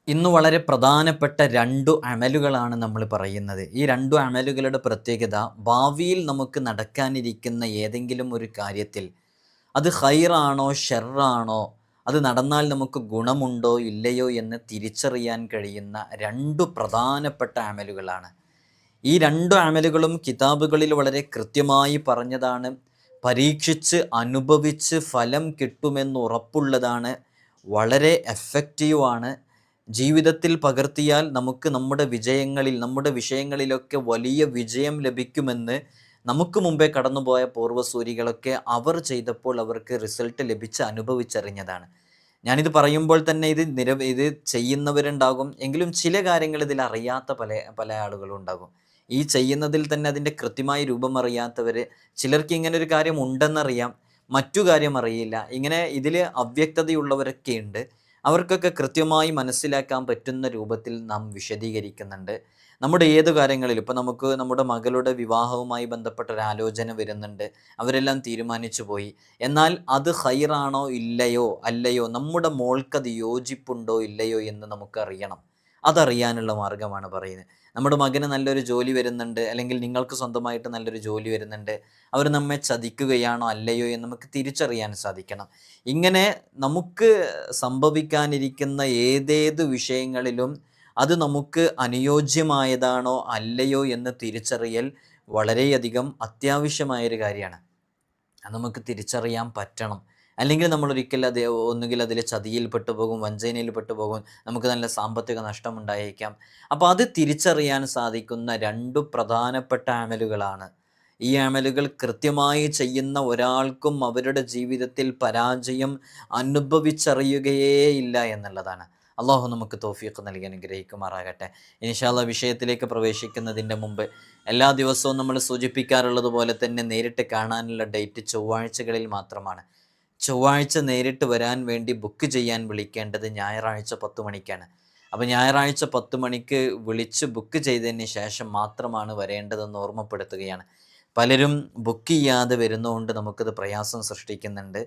ഇന്ന് വളരെ പ്രധാനപ്പെട്ട 2 അമലുകളാണ് നമ്മൾ പറയുന്നത്. ഈ 2 അമലുകളുടെ പ്രത്യേകത ഭാവിയിൽ നമുക്ക് നടക്കാനിരിക്കുന്ന ഏതെങ്കിലും ഒരു കാര്യത്തിൽ അത് ഖൈറാണോ ഷർറാണോ, അത് നടന്നാൽ നമുക്ക് ഗുണമുണ്ടോ ഇല്ലയോ എന്ന് തിരിച്ചറിയാൻ കഴിയുന്ന 2 പ്രധാനപ്പെട്ട അമലുകളാണ്. ഈ 2 അമലുകളും കിതാബുകളിൽ വളരെ കൃത്യമായി പറഞ്ഞതാണ്. പരീക്ഷിച്ച് അനുഭവിച്ച് ഫലം കിട്ടുമെന്ന് ഉറപ്പുള്ളതാണ്. വളരെ എഫക്റ്റീവാണ്. ജീവിതത്തിൽ പകർത്തിയാൽ നമുക്ക് നമ്മുടെ വിജയങ്ങളിൽ, നമ്മുടെ വിഷയങ്ങളിലൊക്കെ വലിയ വിജയം ലഭിക്കുമെന്ന് നമുക്ക് മുമ്പേ കടന്നുപോയ പൂർവ്വസൂരികളൊക്കെ അവർ ചെയ്തപ്പോൾ അവർക്ക് റിസൾട്ട് ലഭിച്ച് അനുഭവിച്ചറിഞ്ഞതാണ്. ഞാനിത് പറയുമ്പോൾ തന്നെ ഇത് ചെയ്യുന്നവരുണ്ടാകും. എങ്കിലും ചില കാര്യങ്ങൾ ഇതിൽ അറിയാത്ത പല പല ആളുകളും ഉണ്ടാകും. ഈ ചെയ്യുന്നതിൽ തന്നെ അതിൻ്റെ കൃത്യമായ രൂപം അറിയാത്തവർ, ചിലർക്ക് ഇങ്ങനെ ഒരു കാര്യം ഉണ്ടെന്നറിയാം, മറ്റു കാര്യം അറിയില്ല. ഇങ്ങനെ ഇതിൽ അവ്യക്തതയുള്ളവരൊക്കെ ഉണ്ട്. അവർക്കൊക്കെ കൃത്യമായി മനസ്സിലാക്കാൻ പറ്റുന്ന രൂപത്തിൽ നാം വിശദീകരിക്കുന്നുണ്ട്. നമ്മുടെ ഏത് കാര്യങ്ങളിലും ഇപ്പോൾ നമുക്ക് നമ്മുടെ മകളുടെ വിവാഹവുമായി ബന്ധപ്പെട്ട ഒരു ആലോചന വരുന്നുണ്ട്. അവരെല്ലാം തീരുമാനിച്ചു പോയി. എന്നാൽ അത് ഖൈറാണോ ഇല്ലയോ അല്ലയോ, നമ്മുടെ മോൾക്കത് യോജിപ്പുണ്ടോ ഇല്ലയോ എന്ന് നമുക്കറിയണം. അതറിയാനുള്ള മാർഗ്ഗമാണ് പറയുന്നത്. നമ്മുടെ മകന് നല്ലൊരു ജോലി വരുന്നുണ്ട്, അല്ലെങ്കിൽ നിങ്ങൾക്ക് സ്വന്തമായിട്ട് നല്ലൊരു ജോലി വരുന്നുണ്ട്. അവർ നമ്മെ ചതിക്കുകയാണോ അല്ലയോ എന്ന് നമുക്ക് തിരിച്ചറിയാൻ സാധിക്കണം. ഇങ്ങനെ നമുക്ക് സംഭവിക്കാനിരിക്കുന്ന ഏതേത് വിഷയങ്ങളിലും അത് നമുക്ക് അനുയോജ്യമായതാണോ അല്ലയോ എന്ന് തിരിച്ചറിയൽ വളരെയധികം അത്യാവശ്യമായൊരു കാര്യമാണ്. അത് നമുക്ക് തിരിച്ചറിയാൻ പറ്റണം. അല്ലെങ്കിൽ നമ്മളൊരിക്കലും ഒന്നുകിൽ അതിൽ ചതിയിൽ പെട്ടുപോകും, വഞ്ചനയിൽ പെട്ടുപോകും, നമുക്ക് നല്ല സാമ്പത്തിക നഷ്ടമുണ്ടായേക്കാം. അപ്പോൾ അത് തിരിച്ചറിയാൻ സാധിക്കുന്ന 2 പ്രധാനപ്പെട്ട അമലുകളാണ്. ഈ അമലുകൾ കൃത്യമായി ചെയ്യുന്ന ഒരാൾക്കും അവരുടെ ജീവിതത്തിൽ പരാജയം അനുഭവിച്ചറിയുകയേ ഇല്ല എന്നുള്ളതാണ്. അള്ളാഹു നമുക്ക് തൗഫീഖ് നൽകി അനുഗ്രഹിക്കുമാറാകട്ടെ. ഇൻഷാ അല്ലാഹ് വിഷയത്തിലേക്ക് പ്രവേശിക്കുന്നതിൻ്റെ മുമ്പ് എല്ലാ ദിവസവും നമ്മൾ സൂചിപ്പിക്കാറുള്ളത് പോലെ തന്നെ നേരിട്ട് കാണാനുള്ള ഡേറ്റ് ചൊവ്വാഴ്ചകളിൽ മാത്രമാണ്. ചൊവ്വാഴ്ച നേരിട്ട് വരാൻ വേണ്ടി ബുക്ക് ചെയ്യാൻ വിളിക്കേണ്ടത് ഞായറാഴ്ച 10 മണിക്കാണ്. അപ്പോൾ ഞായറാഴ്ച 10 മണിക്ക് വിളിച്ച് ബുക്ക് ചെയ്തതിന് ശേഷം മാത്രമാണ് വരേണ്ടതെന്ന് ഓർമ്മപ്പെടുത്തുകയാണ്. പലരും ബുക്ക് ചെയ്യാതെ വരുന്നതുകൊണ്ട് നമുക്കത് പ്രയാസം സൃഷ്ടിക്കുന്നുണ്ട്.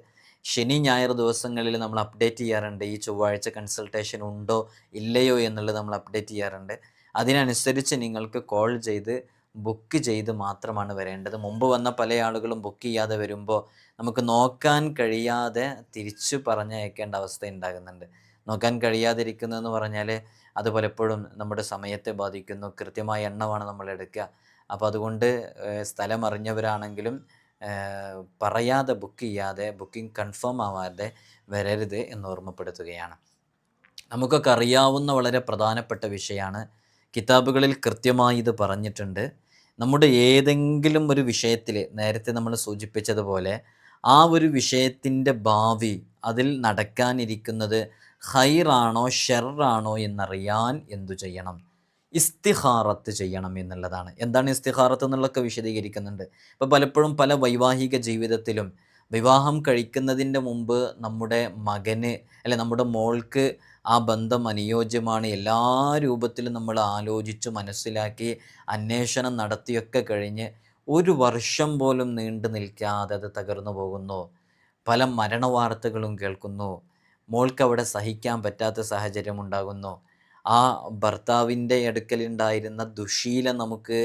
ശനി ഞായർ ദിവസങ്ങളിൽ നമ്മൾ അപ്ഡേറ്റ് ചെയ്യാറുണ്ട്. ഈ ചൊവ്വാഴ്ച കൺസൾട്ടേഷൻ ഉണ്ടോ ഇല്ലയോ എന്നുള്ളത് നമ്മൾ അപ്ഡേറ്റ് ചെയ്യാറുണ്ട്. അതിനനുസരിച്ച് നിങ്ങൾക്ക് കോൾ ചെയ്ത് ബുക്ക് ചെയ്ത് മാത്രമാണ് വരേണ്ടത്. മുമ്പ് വന്ന പല ആളുകളും ബുക്ക് ചെയ്യാതെ വരുമ്പോൾ നമുക്ക് നോക്കാൻ കഴിയാതെ തിരിച്ചു പറഞ്ഞയക്കേണ്ട അവസ്ഥ ഉണ്ടാകുന്നുണ്ട്. നോക്കാൻ കഴിയാതിരിക്കുന്നതെന്ന് പറഞ്ഞാൽ അത് പലപ്പോഴും നമ്മുടെ സമയത്തെ ബാധിക്കുന്നു. കൃത്യമായ എണ്ണമാണ് നമ്മൾ എടുക്കുക. അപ്പോൾ അതുകൊണ്ട് സ്ഥലം അറിഞ്ഞവരാണെങ്കിലും പറയാതെ ബുക്ക് ചെയ്യാതെ, ബുക്കിംഗ് കൺഫേം ആവാതെ വരരുത് എന്ന് ഓർമ്മപ്പെടുത്തുകയാണ്. നമുക്കൊക്കെ അറിയാവുന്ന വളരെ പ്രധാനപ്പെട്ട വിഷയമാണ്. കിതാബുകളിൽ കൃത്യമായി ഇത് പറഞ്ഞിട്ടുണ്ട്. നമ്മുടെ ഏതെങ്കിലും ഒരു വിഷയത്തിൽ നേരത്തെ നമ്മൾ സൂചിപ്പിച്ചതുപോലെ ആ ഒരു വിഷയത്തിൻ്റെ ഭാവി, അതിൽ നടക്കാനിരിക്കുന്നത് ഖൈറാണോ ഷർറാണോ എന്നറിയാൻ എന്തു ചെയ്യണം? ഇസ്തിഖാറത്ത് ചെയ്യണം എന്നുള്ളതാണ്. എന്താണ് ഇസ്തിഖാറത്ത് എന്നുള്ളതൊക്കെ വിശദീകരിക്കുന്നുണ്ട്. ഇപ്പോൾ പലപ്പോഴും പല വൈവാഹിക ജീവിതത്തിലും വിവാഹം കഴിക്കുന്നതിൻ്റെ മുമ്പ് നമ്മുടെ മകന് നമ്മുടെ മോൾക്ക് ആ ബന്ധം അനുയോജ്യമാണ്, എല്ലാ രൂപത്തിലും നമ്മൾ ആലോചിച്ച് മനസ്സിലാക്കി അന്വേഷണം നടത്തിയൊക്കെ കഴിഞ്ഞ് 1 വർഷം പോലും നീണ്ടു നിൽക്കാതെ അത് തകർന്നു പോകുന്നു. പല മരണവാർത്തകളും കേൾക്കുന്നു. മോൾക്ക് അവിടെ സഹിക്കാൻ പറ്റാത്ത സാഹചര്യം ഉണ്ടാകുന്നു. ആ ഭർത്താവിൻ്റെ അടുക്കലുണ്ടായിരുന്ന ദുശ്ശീലം നമുക്ക്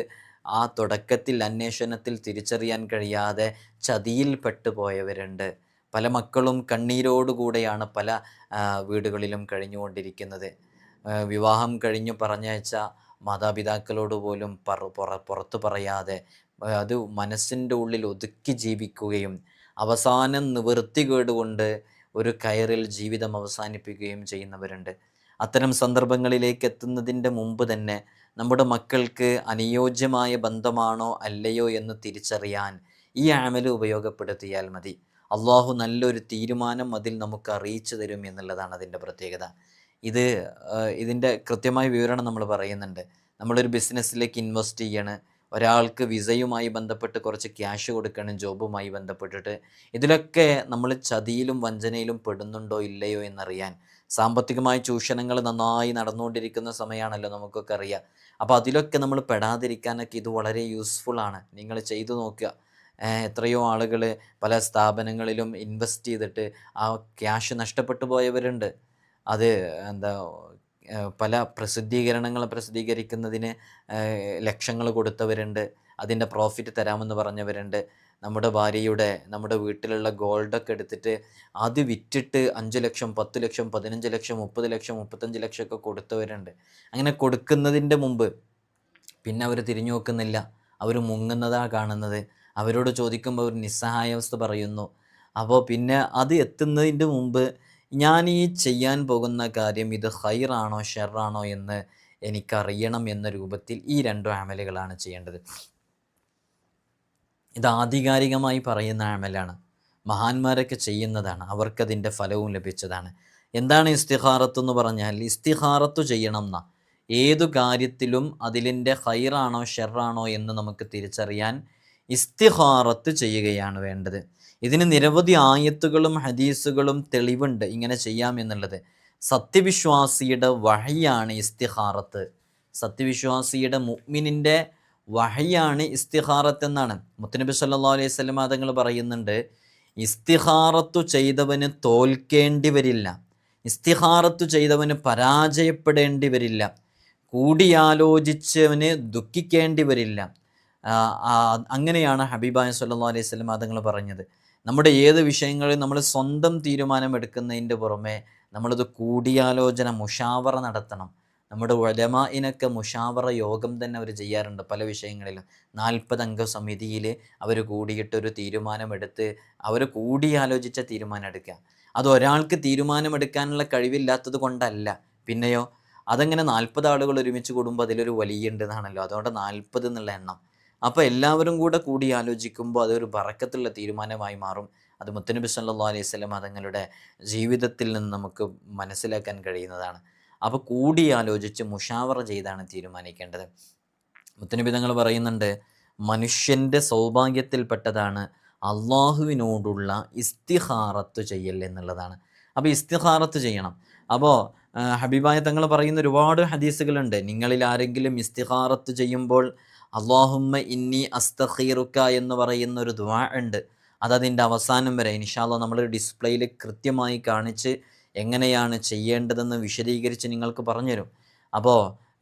ആ തുടക്കത്തിൽ അന്വേഷണത്തിൽ തിരിച്ചറിയാൻ കഴിയാതെ ചതിയിൽ പെട്ടുപോയവരുണ്ട്. പല മക്കളും കണ്ണീരോടുകൂടെയാണ് പല വീടുകളിലും കഴിഞ്ഞുകൊണ്ടിരിക്കുന്നത്. വിവാഹം കഴിഞ്ഞു പറഞ്ഞയച്ച മാതാപിതാക്കളോട് പോലും പുറത്ത് പറയാതെ അത് മനസ്സിൻ്റെ ഉള്ളിൽ ഒതുക്കി ജീവിക്കുകയും അവസാനം നിവൃത്തികേട് കൊണ്ട് ഒരു കയറിൽ ജീവിതം അവസാനിപ്പിക്കുകയും ചെയ്യുന്നവരുണ്ട്. അത്തരം സന്ദർഭങ്ങളിലേക്ക് എത്തുന്നതിൻ്റെ മുമ്പ് തന്നെ നമ്മുടെ മക്കൾക്ക് അനുയോജ്യമായ ബന്ധമാണോ അല്ലയോ എന്ന് തിരിച്ചറിയാൻ ഈ അമൽ ഉപയോഗപ്പെടുത്തിയാൽ മതി. അള്ളാഹു നല്ലൊരു തീരുമാനം അതിൽ നമുക്ക് അറിയിച്ചു തരും എന്നുള്ളതാണ് അതിൻ്റെ പ്രത്യേകത. ഇതിൻ്റെ കൃത്യമായ വിവരണം നമ്മൾ പറയുന്നുണ്ട്. നമ്മളൊരു ബിസിനസ്സിലേക്ക് ഇൻവെസ്റ്റ് ചെയ്യണം, ഒരാൾക്ക് വിസയുമായി ബന്ധപ്പെട്ട് കുറച്ച് ക്യാഷ് കൊടുക്കണം, ജോബുമായി ബന്ധപ്പെട്ടിട്ട്. ഇതിലൊക്കെ നമ്മൾ ചതിയിലും വഞ്ചനയിലും പെടുന്നുണ്ടോ ഇല്ലയോ എന്നറിയാൻ, സാമ്പത്തികമായ ചൂഷണങ്ങൾ നന്നായി നടന്നുകൊണ്ടിരിക്കുന്ന സമയമാണല്ലോ, നമുക്കൊക്കെ അറിയാം. അപ്പോൾ അതിലൊക്കെ നമ്മൾ പെടാതിരിക്കാനൊക്കെ ഇത് വളരെ യൂസ്ഫുള്ളാണ്. നിങ്ങൾ ചെയ്തു നോക്കുക. എത്രയോ ആളുകൾ പല സ്ഥാപനങ്ങളിലും ഇൻവെസ്റ്റ് ചെയ്തിട്ട് ആ ക്യാഷ് നഷ്ടപ്പെട്ടു പോയവരുണ്ട്. അത് പല പ്രസിദ്ധീകരണങ്ങൾ പ്രസിദ്ധീകരിക്കുന്നതിന് ലക്ഷങ്ങൾ കൊടുത്തവരുണ്ട്, അതിൻ്റെ പ്രോഫിറ്റ് തരാമെന്ന് പറഞ്ഞവരുണ്ട്. നമ്മുടെ വീട്ടിലുള്ള ഗോൾഡൊക്കെ എടുത്തിട്ട് അത് വിറ്റിട്ട് 5 ലക്ഷം, 10 ലക്ഷം, 15 ലക്ഷം, 30 ലക്ഷം, 35 ലക്ഷം ഒക്കെ കൊടുത്തവരുണ്ട്. അങ്ങനെ കൊടുക്കുന്നതിൻ്റെ മുമ്പ് പിന്നെ അവർ തിരിഞ്ഞു നോക്കുന്നില്ല, അവർ മുങ്ങുന്നതാണ് കാണുന്നത്. അവരോട് ചോദിക്കുമ്പോൾ ഒരു നിസ്സഹായാവസ്ഥ പറയുന്നു. അപ്പോൾ പിന്നെ അത് എത്തുന്നതിൻ്റെ മുമ്പ് ഞാൻ ഈ ചെയ്യാൻ പോകുന്ന കാര്യം ഇത് ഖൈറാണോ ഷെറാണോ എന്ന് എനിക്കറിയണം എന്ന രൂപത്തിൽ ഈ 2 അമലുകളാണ് ചെയ്യേണ്ടത്. ഇത് ആധികാരികമായി പറയുന്ന അമലാണ്, മഹാന്മാരൊക്കെ ചെയ്യുന്നതാണ്, അവർക്കതിൻ്റെ ഫലവും ലഭിച്ചതാണ്. എന്താണ് ഇസ്തിഖാറത്ത് എന്ന് പറഞ്ഞാൽ? ഇസ്തിഖാറത്ത് ചെയ്യണം എന്നാ. ഏതു കാര്യത്തിലും അതിലിൻ്റെ ഖൈറാണോ ഷെറാണോ എന്ന് നമുക്ക് തിരിച്ചറിയാൻ ഇസ്തിഖാറത്ത് ചെയ്യുകയാണ് വേണ്ടത്. ഇതിന് നിരവധി ആയത്തുകളും ഹദീസുകളും തെളിവുണ്ട് ഇങ്ങനെ ചെയ്യാം എന്നുള്ളത്. സത്യവിശ്വാസിയുടെ വഹയാണ് ഇസ്തിഖാറത്ത്. സത്യവിശ്വാസിയുടെ മുഅ്മിനിൻ്റെ വഹയാണ് ഇസ്തിഖാറത്ത് എന്നാണ്. മുത്തുനബി സല്ലല്ലാഹു അലൈഹി വസല്ലം തങ്ങൾ പറയുന്നുണ്ട്, ഇസ്തിഖാറത്തു ചെയ്തവന് തോൽക്കേണ്ടി വരില്ല, ഇസ്തിഖാറത്തു ചെയ്തവന് പരാജയപ്പെടേണ്ടി വരില്ല, കൂടിയാലോചിച്ചവന് ദുഃഖിക്കേണ്ടി വരില്ല. അങ്ങനെയാണ് ഹബീബായ സല്ലല്ലാഹു അലൈഹി വസല്ലം തങ്ങൾ പറഞ്ഞത്. നമ്മുടെ ഏത് വിഷയങ്ങളിൽ നമ്മൾ സ്വന്തം തീരുമാനമെടുക്കുന്നതിൻ്റെ പുറമെ നമ്മളത് കൂടിയാലോചന, മുഷാവറ നടത്തണം. നമ്മുടെ ഉലമാഇനൊക്കെ മുഷാവറ യോഗം തന്നെ അവർ ചെയ്യാറുണ്ട് പല വിഷയങ്ങളിലും. 40 അംഗ സമിതിയിൽ അവർ കൂടിയിട്ടൊരു തീരുമാനമെടുത്ത് അവർ കൂടിയാലോചിച്ച തീരുമാനം എടുക്കുക. അത് ഒരാൾക്ക് തീരുമാനമെടുക്കാനുള്ള കഴിവില്ലാത്തത് കൊണ്ടല്ല, പിന്നെയോ അതങ്ങനെ 40 ആളുകൾ ഒരുമിച്ച് കൂടുമ്പോൾ അതിലൊരു വലിയ ഉണ്ടെന്നാണല്ലോ, അതുകൊണ്ട് 40 എന്നുള്ള എണ്ണം. അപ്പോൾ എല്ലാവരും കൂടി ആലോചിക്കുമ്പോൾ അതൊരു ബറക്കത്തുള്ള തീരുമാനമായി മാറും. അത് മുത്തുനബി സല്ലല്ലാഹു അലൈഹി വസല്ലം തങ്ങളുടെ ജീവിതത്തിൽ നിന്ന് നമുക്ക് മനസ്സിലാക്കാൻ കഴിയുന്നതാണ്. അപ്പോൾ കൂടിയാലോചിച്ച് മുഷാവറ ചെയ്താണ് തീരുമാനിക്കേണ്ടത്. മുത്തുനബി തങ്ങൾ പറയുന്നുണ്ട്, മനുഷ്യൻ്റെ സൗഭാഗ്യത്തിൽപ്പെട്ടതാണ് അള്ളാഹുവിനോടുള്ള ഇസ്തിഖാറത്ത് ചെയ്യൽ എന്നുള്ളതാണ്. അപ്പോൾ ഇസ്തിഖാറത്ത് ചെയ്യണം. അപ്പോൾ ഹബീബായ തങ്ങൾ പറയുന്ന ഒരുപാട് ഹദീസുകളുണ്ട്. നിങ്ങളിൽ ആരെങ്കിലും ഇസ്തിഖാറത്ത് ചെയ്യുമ്പോൾ അല്ലാഹുമ്മ ഇന്നി അസ്തഖീറുക എന്ന് പറയുന്ന ഒരു ദുആ ഉണ്ട്. അതതിൻ്റെ അവസാനം വരെ ഇൻഷാ അല്ലാഹ് നമ്മൾ ഡിസ്പ്ലേയിൽ കൃത്യമായി കാണിച്ച് എങ്ങനെയാണ് ചെയ്യേണ്ടതെന്ന് വിശദീകരിച്ച് നിങ്ങൾക്ക് പറഞ്ഞുതരും. അപ്പോൾ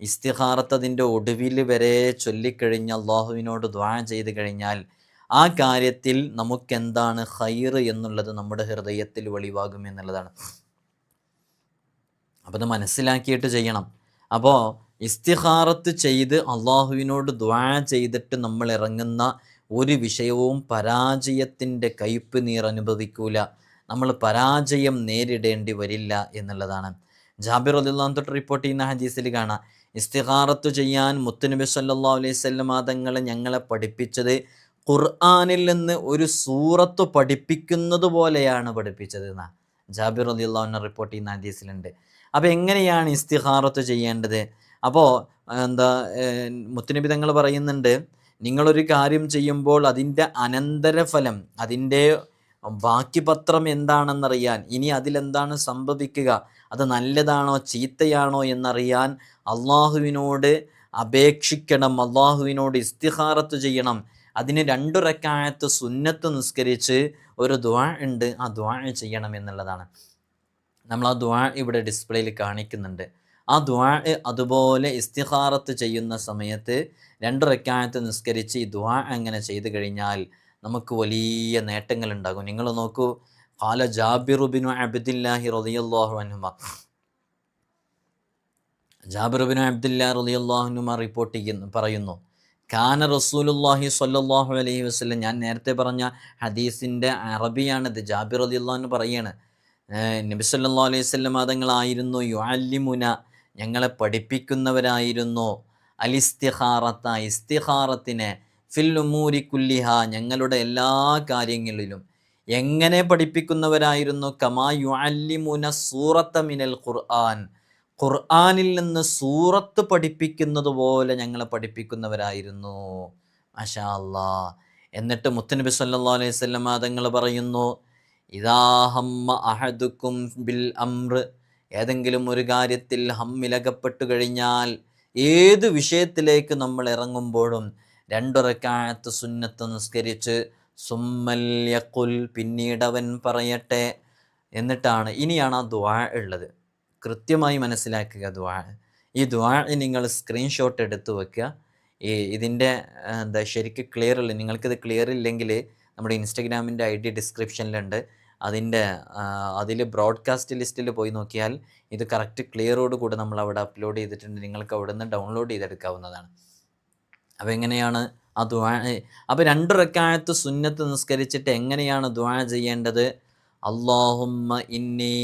ഇസ്തിഖാറത്ത് അതിൻ്റെ ഒടുവിൽ വരെ ചൊല്ലിക്കഴിഞ്ഞ് അള്ളാഹുവിനോട് ദുആ ചെയ്ത് കഴിഞ്ഞാൽ ആ കാര്യത്തിൽ നമുക്കെന്താണ് ഖൈർ എന്നുള്ളത് നമ്മുടെ ഹൃദയത്തിൽ വെളിവാകും എന്നുള്ളതാണ്. അപ്പോൾ അത് മനസ്സിലാക്കിയിട്ട് ചെയ്യണം. അപ്പോൾ ഇസ്തിഖാറത്ത് ചെയ്ത് അള്ളാഹുവിനോട് ദുആ ചെയ്തിട്ട് നമ്മൾ ഇറങ്ങുന്ന ഒരു വിഷയവും പരാജയത്തിൻ്റെ കയ്പ് നീർ അനുഭവിക്കൂല, നമ്മൾ പരാജയം നേരിടേണ്ടി വരില്ല എന്നുള്ളതാണ്. ജാബിർ റളിയല്ലാഹു അൻഹു തൊട്ട് റിപ്പോർട്ട് ചെയ്യുന്ന ഹദീസിൽ കാണാം, ഇസ്തിഖാറത്ത് ചെയ്യാൻ മുത്തുനബി സല്ലല്ലാഹു അലൈഹി വസല്ലം തങ്ങൾ ഞങ്ങളെ പഠിപ്പിച്ചത് ഖുർആനിൽ നിന്ന് ഒരു സൂറത്ത് പഠിപ്പിക്കുന്നത് പോലെയാണ് പഠിപ്പിച്ചത് എന്നാണ് ജാബിർ റളിയല്ലാഹു അൻഹു റിപ്പോർട്ട് ചെയ്യുന്ന ഹദീസിലുണ്ട്. അപ്പോൾ എങ്ങനെയാണ് ഇസ്തിഖാറത്ത് ചെയ്യേണ്ടത്? അപ്പോൾ മുത്തുനബി തങ്ങൾ പറയുന്നുണ്ട്, നിങ്ങളൊരു കാര്യം ചെയ്യുമ്പോൾ അതിൻ്റെ അനന്തരഫലം, അതിൻ്റെ ബാക്കി പത്രം എന്താണെന്നറിയാൻ, ഇനി അതിലെന്താണ് സംഭവിക്കുക, അത് നല്ലതാണോ ചീത്തയാണോ എന്നറിയാൻ അള്ളാഹുവിനോട് അപേക്ഷിക്കണം, അള്ളാഹുവിനോട് ഇസ്തിഖാറത്ത് ചെയ്യണം. അതിന് 2 റക്അത്ത് സുന്നത്ത് നിസ്കരിച്ച് ഒരു ദുആ ഉണ്ട്, ആ ദുആ ചെയ്യണം എന്നുള്ളതാണ്. നമ്മൾ ആ ദുആ ഇവിടെ ഡിസ്പ്ലേയിൽ കാണിക്കുന്നുണ്ട്. ആ ദുആ അതുപോലെ ഇസ്തിഖാറത്ത് ചെയ്യുന്ന സമയത്ത് 2 റക്അത്ത് നിസ്കരിച്ച് ഈ ദുആ അങ്ങനെ ചെയ്തു കഴിഞ്ഞാൽ നമുക്ക് വലിയ നേട്ടങ്ങൾ ഉണ്ടാകും. നിങ്ങൾ നോക്കൂ, ഖാല ജാബിർ ബിനു അബ്ദില്ലാഹി റളിയല്ലാഹു അൻഹുമ, ജാബിർ ബിനു അബ്ദില്ലാഹി റളിയല്ലാഹു അൻഹുമ പറയുന്നു, കാന റസൂലുള്ളാഹി സ്വല്ലല്ലാഹു അലൈഹി വസല്ലം, ഞാൻ നേരത്തെ പറഞ്ഞ ഹദീസിൻ്റെ അറബിയാണിത്, ജാബിർ റളിയല്ലാഹു അൻഹു പറയാണ്, നബി സല്ലല്ലാഹു അലൈഹി വസല്ലം തങ്ങളായിരുന്നു യുഅല്ലിമുന, ഞങ്ങളെ പഠിപ്പിക്കുന്നവരായിരുന്നു, അലിസ്തിഖാറത്ത, ഇസ്തിഖാറത്തിനെ, ഫിൽ ഉമൂരി കുല്ലിഹ, ഞങ്ങളുടെ എല്ലാ കാര്യങ്ങളിലും. എങ്ങനെ പഠിപ്പിക്കുന്നവരായിരുന്നു? കമാ യുഅല്ലിമുന സൂറത്ത മിനൽ ഖുർആൻ, ഖുർആനിൽ നിന്ന് സൂറത്ത് പഠിപ്പിക്കുന്നത് പോലെ ഞങ്ങളെ പഠിപ്പിക്കുന്നവരായിരുന്നു. മാഷാ അല്ലാഹ്. എന്നിട്ട് മുത്തുനബി സല്ലല്ലാഹു അലൈഹി വസല്ലം തങ്ങൾ പറയുന്നു, ഇദാ ഹമ്മ അഹദുക്കും ബിൽ അംർ, ഏതെങ്കിലും ഒരു കാര്യത്തിൽ ഹമ്മിലകപ്പെട്ടു കഴിഞ്ഞാൽ, ഏത് വിഷയത്തിലേക്ക് നമ്മൾ ഇറങ്ങുമ്പോഴും 2 റക്അത്ത് സുന്നത്ത് നിസ്കരിച്ച് സുമ്മൽ യഖുൽ, പിന്നീട് അവൻ പറയട്ടെ, എന്നിട്ടാണ് ഇനിയാണ് ആ ദുആ ഉള്ളത്. കൃത്യമായി മനസ്സിലാക്കുക ദുആ. ഈ ദുആ നിങ്ങൾ സ്ക്രീൻഷോട്ട് എടുത്ത് വെക്കുക. ഇതിൻ്റെ എന്താ ശരിക്ക് ക്ലിയർ ഇല്ല, നിങ്ങൾക്കിത് ക്ലിയർ ഇല്ലെങ്കിൽ നമ്മുടെ ഇൻസ്റ്റഗ്രാമിൻ്റെ ID ഡിസ്ക്രിപ്ഷനിലുണ്ട്. അതിൽ ബ്രോഡ്കാസ്റ്റ് ലിസ്റ്റിൽ പോയി നോക്കിയാൽ ഇത് കറക്റ്റ് ക്ലിയറോട് കൂടെ നമ്മൾ അവിടെ അപ്ലോഡ് ചെയ്തിട്ടുണ്ട്. നിങ്ങൾക്ക് അവിടെ നിന്ന് ഡൗൺലോഡ് ചെയ്തെടുക്കാവുന്നതാണ്. അപ്പോൾ എങ്ങനെയാണ് ആ ദുആ? അപ്പോൾ 2 റക്അത്ത് സുന്നത്ത് നിസ്കരിച്ചിട്ട് എങ്ങനെയാണ് ദുആ ചെയ്യേണ്ടത്? അല്ലാഹുമ്മ ഇന്നി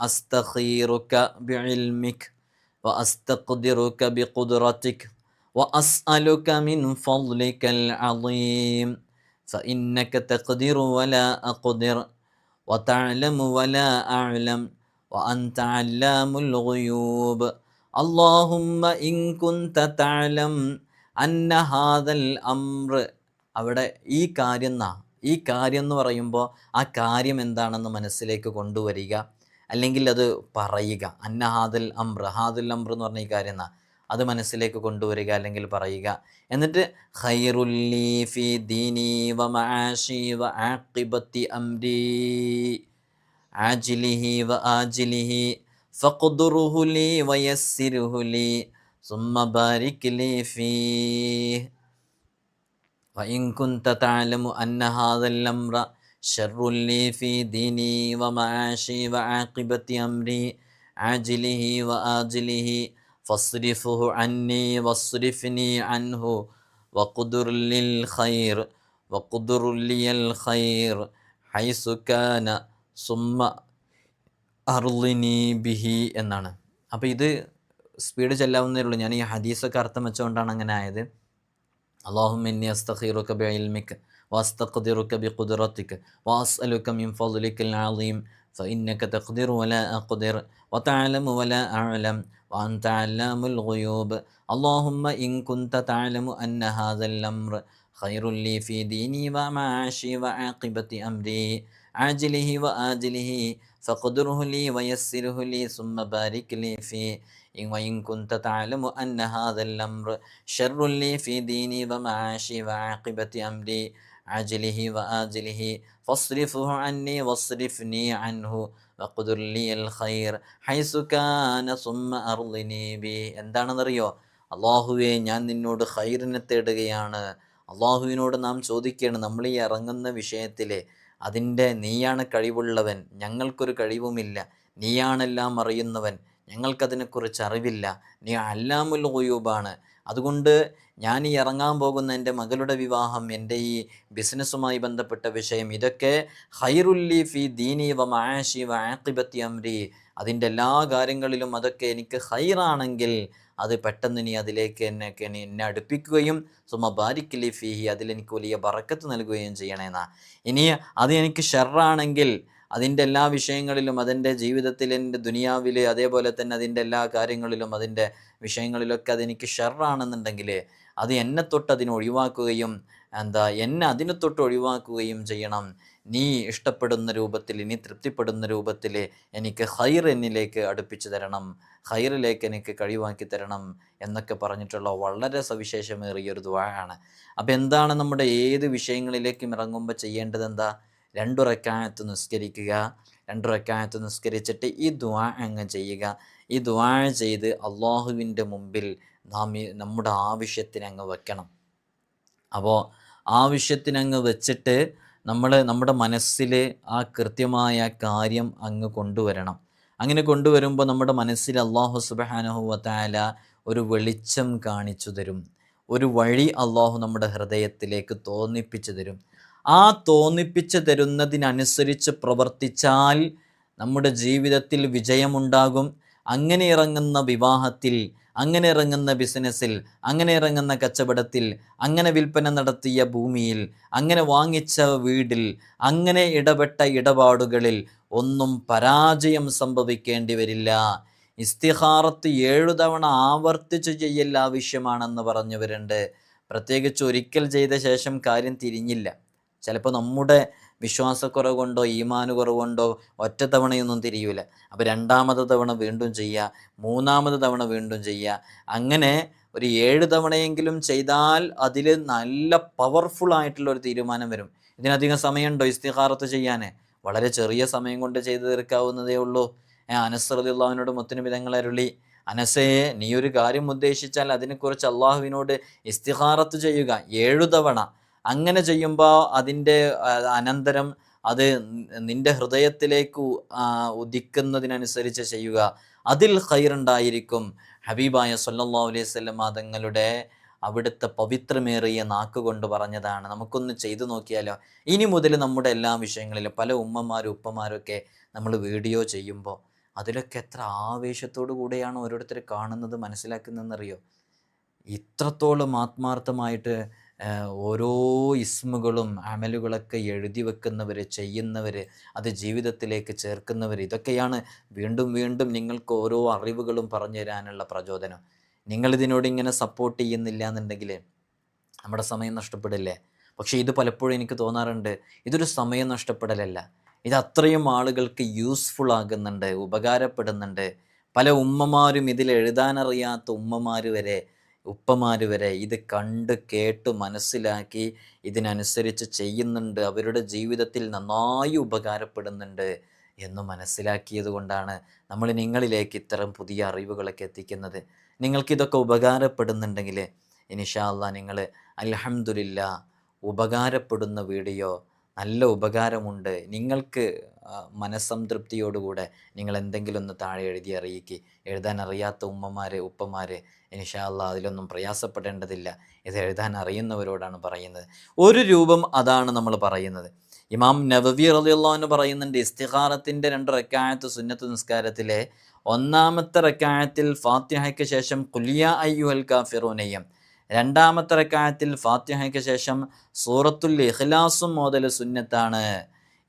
അസ്തഖീറുക ബിഇൽമിക് വ അസ്തഖ്ദിറുക ബിഖുദ്റതിക് വ അസ്അലുക മിൻ ഫദ്ലികൽ അളീം ഫഇന്നക തഖ്ദിറു വലാ അഖ്ദിർ വതഅലമു വലാ അഅലം വഅൻത അല്ലാമുൽ ഗുയൂബ് അല്ലാഹുമ്മ ഇൻ കുൻത തഅലം അന്ന ഹാദൽ അംർ. അവിടെ ഈ കാര്യം എന്ന് പറയുമ്പോൾ ആ കാര്യം എന്താണെന്ന് മനസ്സിലേക്ക് കൊണ്ടുവരിക, അല്ലെങ്കിൽ അത് പറയുക. അന്ന ഹാദൽ അംർ എന്ന് പറഞ്ഞ ഈ കാര്യം അത് മനസ്സിലേക്ക് കൊണ്ടുവരിക അല്ലെങ്കിൽ പറയുക. എന്നിട്ട് ഖൈറുല്ലി ഫി ദീനി വ മആശി വ ആഖിബത്തി അംരി ആജിലിഹി വ ആജിലിഹി ഫഖ്ദുറുഹു ലി വയസ്സിറുഹു ലി സുമ്മ ബാരിക് ലി ഫീഹ് വഇൻ കുൻത തഅലമു അന്ന ഹാദൽ അംറ ശർറുൻ ലി ഫീ ദീനി വ മആശി വ ആഖിബത്തി അംരി ആജിലിഹി വ ആജിലിഹി ഫസ്രിഫ്ഹു അന്നി വസ്രിഫ്നി അൻഹു വഖ്ദുർ ലിയൽ ഖൈർ ഹൈസു കാന സുമ്മ അർളിനി ബിഹി എന്നാണ്. അപ്പോൾ ഇത് സ്പീഡ് ചെല്ലാവുന്നതേ ഉള്ളൂ. ഞാൻ ഈ ഹദീസൊക്കെ അർത്ഥം വെച്ചുകൊണ്ടാണ് അങ്ങനെ ആയത്. അല്ലാഹുമ്മ ഇന്നി അസ്തഖീറുക ബിഇൽമിക വഅസ്തഖ്ദിറുക ബിഖുദ്റതിക വഅസ്അലുക മിൻ ഫദ്ലികൽ അളീം ഫഇന്നക തഖ്ദിറു വലാ അഖ്ദിർ വതഅലമു വലാ അഅലം വഅൻത അല്ലാമുൽ ഗുയൂബ് അല്ലാഹുമ്മ ഇൻ കുൻത തഅലമു അന്ന ഹാദൽ അംർ ഖൈറുൻ ലി ഫീ ദീനി വ മആശി വ ആഖിബത്തി അംരി ആജിലിഹി വ ആജിലിഹി ഫഖ്ദുർഹു ലി വയസ്സിർഹു ലി സുമ്മ ബാരിക് ലി ഫീ وإن كنت تعلم أن هذا الأمر شر لي في ديني ومعاشي وعاقبة أمري عاجله وآجله فاصرفه عني واصرفني عنه وقدر لي الخير حيث كان ثم أرضني به. എന്താണെന്നറിയോ? അള്ളാഹുവേ, ഞാൻ നിന്നോട് ഖൈറിനെ തേടുകയാണ്. അള്ളാഹുവിനോട് നാം ചോദിക്കുകയാണ്, നമ്മൾ ഈ ഇറങ്ങുന്ന വിഷയത്തിൽ അതിൻ്റെ നീയാണ് കഴിവുള്ളവൻ, ഞങ്ങൾക്കൊരു കഴിവുമില്ല. നീയാണെല്ലാം അറിയുന്നവൻ, ഞങ്ങൾക്കതിനെക്കുറിച്ച് അറിവില്ല. നീ അല്ലാമുൽ ഗുയൂബാണ്. അതുകൊണ്ട് ഞാൻ ഈ ഇറങ്ങാൻ പോകുന്ന എൻ്റെ മകളുടെ വിവാഹം, എൻ്റെ ഈ ബിസിനസ്സുമായി ബന്ധപ്പെട്ട വിഷയം, ഇതൊക്കെ ഖൈറുല്ലി ഫി ദീനി വ മആശി വ ആഖിബത്തി അംരി, അതിൻ്റെ എല്ലാ കാര്യങ്ങളിലും അതൊക്കെ എനിക്ക് ഖൈറാണെങ്കിൽ അത് പെട്ടെന്ന് നീ അതിലേക്ക് എന്നെ അടുപ്പിക്കുകയും സുമ ബാരിക് ലി ഫീഹി, അതിലെനിക്ക് വലിയ ബറക്കത്ത് നൽകുകയും ചെയ്യണേന്നാ. ഇനി അത് എനിക്ക് ഷർറാണെങ്കിൽ അതിൻ്റെ എല്ലാ വിഷയങ്ങളിലും, അതിൻ്റെ ജീവിതത്തിൽ, എൻ്റെ ദുനിയാവിൽ, അതേപോലെ തന്നെ അതിൻ്റെ എല്ലാ കാര്യങ്ങളിലും, അതിൻ്റെ വിഷയങ്ങളിലൊക്കെ അതെനിക്ക് ഷർറാണെന്നുണ്ടെങ്കിൽ അത് എന്നെ തൊട്ട് അതിനെ ഒഴിവാക്കുകയും എന്നെ അതിനെ തൊട്ട് ഒഴിവാക്കുകയും ചെയ്യണം. നീ ഇഷ്ടപ്പെടുന്ന രൂപത്തിൽ, നീ തൃപ്തിപ്പെടുന്ന രൂപത്തിൽ എനിക്ക് ഖൈർ എന്നിലേക്ക് അടുപ്പിച്ചു തരണം, ഖൈറിലേക്ക് എനിക്ക് കഴിവാക്കി തരണം എന്നൊക്കെ പറഞ്ഞിട്ടുള്ള വളരെ സവിശേഷമേറിയൊരു ദുആ ആണ്. അപ്പോൾ എന്താണ് നമ്മുടെ ഏത് വിഷയങ്ങളിലേക്കും ഇറങ്ങുമ്പോൾ ചെയ്യേണ്ടത്? 2 റക്അത്ത് നിസ്കരിക്കുക. 2 റക്അത്ത് നിസ്കരിച്ചിട്ട് ഈ ദുആ അങ്ങ് ചെയ്യുക. ഈ ദുആ ചെയ്ത് അള്ളാഹുവിൻ്റെ മുമ്പിൽ നാം നമ്മുടെ ആവശ്യത്തിനങ്ങ് വെക്കണം. അപ്പോൾ ആവശ്യത്തിനങ്ങ് വെച്ചിട്ട് നമ്മുടെ മനസ്സിൽ ആ കൃത്യമായ കാര്യം അങ്ങ് കൊണ്ടുവരണം. അങ്ങനെ കൊണ്ടുവരുമ്പോൾ നമ്മുടെ മനസ്സിൽ അല്ലാഹു സുബ്ഹാനഹു വ തആല ഒരു വെളിച്ചം കാണിച്ചു തരും, ഒരു വഴി അല്ലാഹു നമ്മുടെ ഹൃദയത്തിലേക്ക് തോന്നിപ്പിച്ചു തരും. ആ തോന്നിപ്പിച്ചു തരുന്നതിനനുസരിച്ച് പ്രവർത്തിച്ചാൽ നമ്മുടെ ജീവിതത്തിൽ വിജയമുണ്ടാകും. അങ്ങനെ ഇറങ്ങുന്ന വിവാഹത്തിൽ, അങ്ങനെ ഇറങ്ങുന്ന ബിസിനസ്സിൽ, അങ്ങനെ ഇറങ്ങുന്ന കച്ചവടത്തിൽ, അങ്ങനെ വിൽപ്പന നടത്തിയ ഭൂമിയിൽ, അങ്ങനെ വാങ്ങിച്ച വീടിൽ, അങ്ങനെ ഇടപെട്ട ഇടപാടുകളിൽ ഒന്നും പരാജയം സംഭവിക്കേണ്ടി വരില്ല. ഇസ്തിഖാറത്ത് 7 തവണ ആവർത്തിച്ച് ചെയ്യൽ ആവശ്യമാണെന്ന് പറഞ്ഞവരുണ്ട്. പ്രത്യേകിച്ച് ഒരിക്കൽ ചെയ്ത ശേഷം കാര്യം തിരിഞ്ഞില്ല, ചിലപ്പോൾ നമ്മുടെ വിശ്വാസക്കുറവ് കൊണ്ടോ ഈമാന് കുറവുകൊണ്ടോ ഒറ്റ തവണയൊന്നും തിരിയൂല. അപ്പോൾ 2ാമത്തെ തവണ വീണ്ടും ചെയ്യുക, 3ാമത്തെ തവണ വീണ്ടും ചെയ്യുക. അങ്ങനെ ഒരു 7 തവണയെങ്കിലും ചെയ്താൽ അതിൽ നല്ല പവർഫുൾ ആയിട്ടുള്ളൊരു തീരുമാനം വരും. ഇതിനധികം സമയമുണ്ടോ ഇസ്തിഖാറത്ത് ചെയ്യാൻ? വളരെ ചെറിയ സമയം കൊണ്ട് ചെയ്തു തീർക്കാവുന്നതേ ഉള്ളൂ. അനസ് റളിയല്ലാഹുവിനോട് മുത്തുനബി തങ്ങൾ അരുളി, അനസേ, നീ ഒരു കാര്യം ഉദ്ദേശിച്ചാൽ അതിനെക്കുറിച്ച് അള്ളാഹുവിനോട് ഇസ്തിഖാറത്ത് ചെയ്യുക 7 തവണ. അങ്ങനെ ചെയ്യുമ്പോൾ അതിൻ്റെ അനന്തരം അത് നിന്റെ ഹൃദയത്തിലേക്ക് ഉദിക്കുന്നതിനനുസരിച്ച് ചെയ്യുക. അതിൽ ഖൈറുണ്ടായിരിക്കും. ഹബീബായ സല്ലല്ലാഹു അലൈഹി വസല്ലം തങ്ങളുടെ അവിടുത്തെ പവിത്രമേറിയ നാക്കുകൊണ്ട് പറഞ്ഞതാണ്. നമുക്കൊന്ന് ചെയ്തു നോക്കിയാലോ? ഇനി മുതൽ നമ്മുടെ എല്ലാ വിഷയങ്ങളിലും പല ഉമ്മമാരും ഉപ്പമാരൊക്കെ നമ്മൾ വീഡിയോ ചെയ്യുമ്പോൾ അതിലൊക്കെ എത്ര ആവേശത്തോടു കൂടെയാണ് ഓരോരുത്തർ കാണുന്നത്, മനസ്സിലാക്കുന്നതെന്നറിയോ? ഇത്രത്തോളം ആത്മാർത്ഥമായിട്ട് ഓരോ ഇസ്മുകളും അമലുകളൊക്കെ എഴുതി വെക്കുന്നവർ, ചെയ്യുന്നവർ, അത് ജീവിതത്തിലേക്ക് ചേർക്കുന്നവർ, ഇതൊക്കെയാണ് വീണ്ടും വീണ്ടും നിങ്ങൾക്ക് ഓരോ അറിവുകളും പറഞ്ഞു തരാനുള്ള പ്രചോദനം. നിങ്ങളിതിനോട് ഇങ്ങനെ സപ്പോർട്ട് ചെയ്യുന്നില്ല എന്നുണ്ടെങ്കിൽ നമ്മുടെ സമയം നഷ്ടപ്പെടില്ലേ? പക്ഷേ ഇത് പലപ്പോഴും എനിക്ക് തോന്നാറുണ്ട്, ഇതൊരു സമയം നഷ്ടപ്പെടലല്ല, ഇത് അത്രയും ആളുകൾക്ക് യൂസ്ഫുൾ ആകുന്നുണ്ട്, ഉപകാരപ്പെടുന്നുണ്ട്. പല ഉമ്മമാരും, ഇതിൽ എഴുതാനറിയാത്ത ഉമ്മമാർ വരെ, ഉപ്പമാർ വരെ ഇത് കണ്ട് കേട്ട് മനസ്സിലാക്കി ഇതിനനുസരിച്ച് ചെയ്യുന്നുണ്ട്, അവരുടെ ജീവിതത്തിൽ നന്നായി ഉപകാരപ്പെടുന്നുണ്ട് എന്ന് മനസ്സിലാക്കിയത് കൊണ്ടാണ് നമ്മൾ നിങ്ങളിലേക്ക് ഇത്തരം പുതിയ അറിവുകളൊക്കെ എത്തിക്കുന്നത്. നിങ്ങൾക്കിതൊക്കെ ഉപകാരപ്പെടുന്നുണ്ടെങ്കിൽ ഇൻഷാ അല്ലാഹ് നിങ്ങൾ അൽഹംദുലില്ലാ, ഉപകാരപ്പെടുന്ന വീഡിയോ, നല്ല ഉപകാരമുണ്ട്, നിങ്ങൾക്ക് മനസ്സംതൃപ്തിയോടുകൂടെ നിങ്ങൾ എന്തെങ്കിലും ഒന്ന് താഴെ എഴുതി അറിയിക്കുക. എഴുതാൻ അറിയാത്ത ഉമ്മമാർ ഉപ്പമാർ ഇൻഷാ അല്ലാഹ് അതിലൊന്നും പ്രയാസപ്പെടേണ്ടതില്ല. ഇത് എഴുതാൻ അറിയുന്നവരോടാണ് പറയുന്നത്. ഒരു രൂപം അതാണ് നമ്മൾ പറയുന്നത്. ഇമാം നവവി റളിയല്ലാഹു അൻഹു പറയുന്നുണ്ട്, ഇസ്തിഖാറത്തിൻ്റെ 2 റക്അത്ത് സുന്നത്ത് നിസ്കാരത്തിലെ ഒന്നാമത്തെ റക്അത്തിൽ ഫാത്തിഹയ്ക്ക് ശേഷം ഖുൽ യാ അയ്യുഹൽ കാഫിറൂനയും, രണ്ടാമത്തെ റക്അത്തിൽ ഫാത്തിഹയ്ക്ക് ശേഷം സൂറത്തുൽ ഇഖ്ലാസും മോദൽ സുന്നത്താണ്.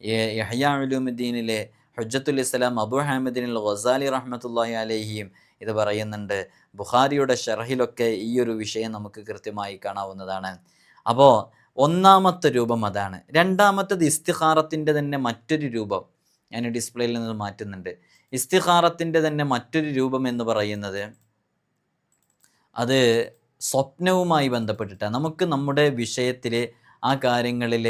ഇഹ്യാ ഉലൂമുദ്ദീനിലെ ഹുജ്ജത്തുൽ ഇസ്ലാം അബൂ ഹാമിദിൻ ഗസാലി റഹ്മത്തുള്ളാഹി അലൈഹിയും ഇത് പറയുന്നുണ്ട്. ബുഖാരിയുടെ ഷർഹിലൊക്കെ ഈ ഒരു വിഷയം നമുക്ക് കൃത്യമായി കാണാവുന്നതാണ്. അപ്പോൾ ഒന്നാമത്തെ രൂപം അതാണ്. രണ്ടാമത്തത് ഇസ്തിഖാറത്തിൻ്റെ തന്നെ മറ്റൊരു രൂപം ഞാൻ ഡിസ്പ്ലേയിൽ നിന്ന് മാറ്റുന്നുണ്ട്. ഇസ്തിഖാറത്തിൻ്റെ തന്നെ മറ്റൊരു രൂപം എന്ന് പറയുന്നത് അത് സ്വപ്നവുമായി ബന്ധപ്പെട്ടിട്ടാണ്. നമുക്ക് നമ്മുടെ വിഷയത്തിൽ ആ കാര്യങ്ങളിൽ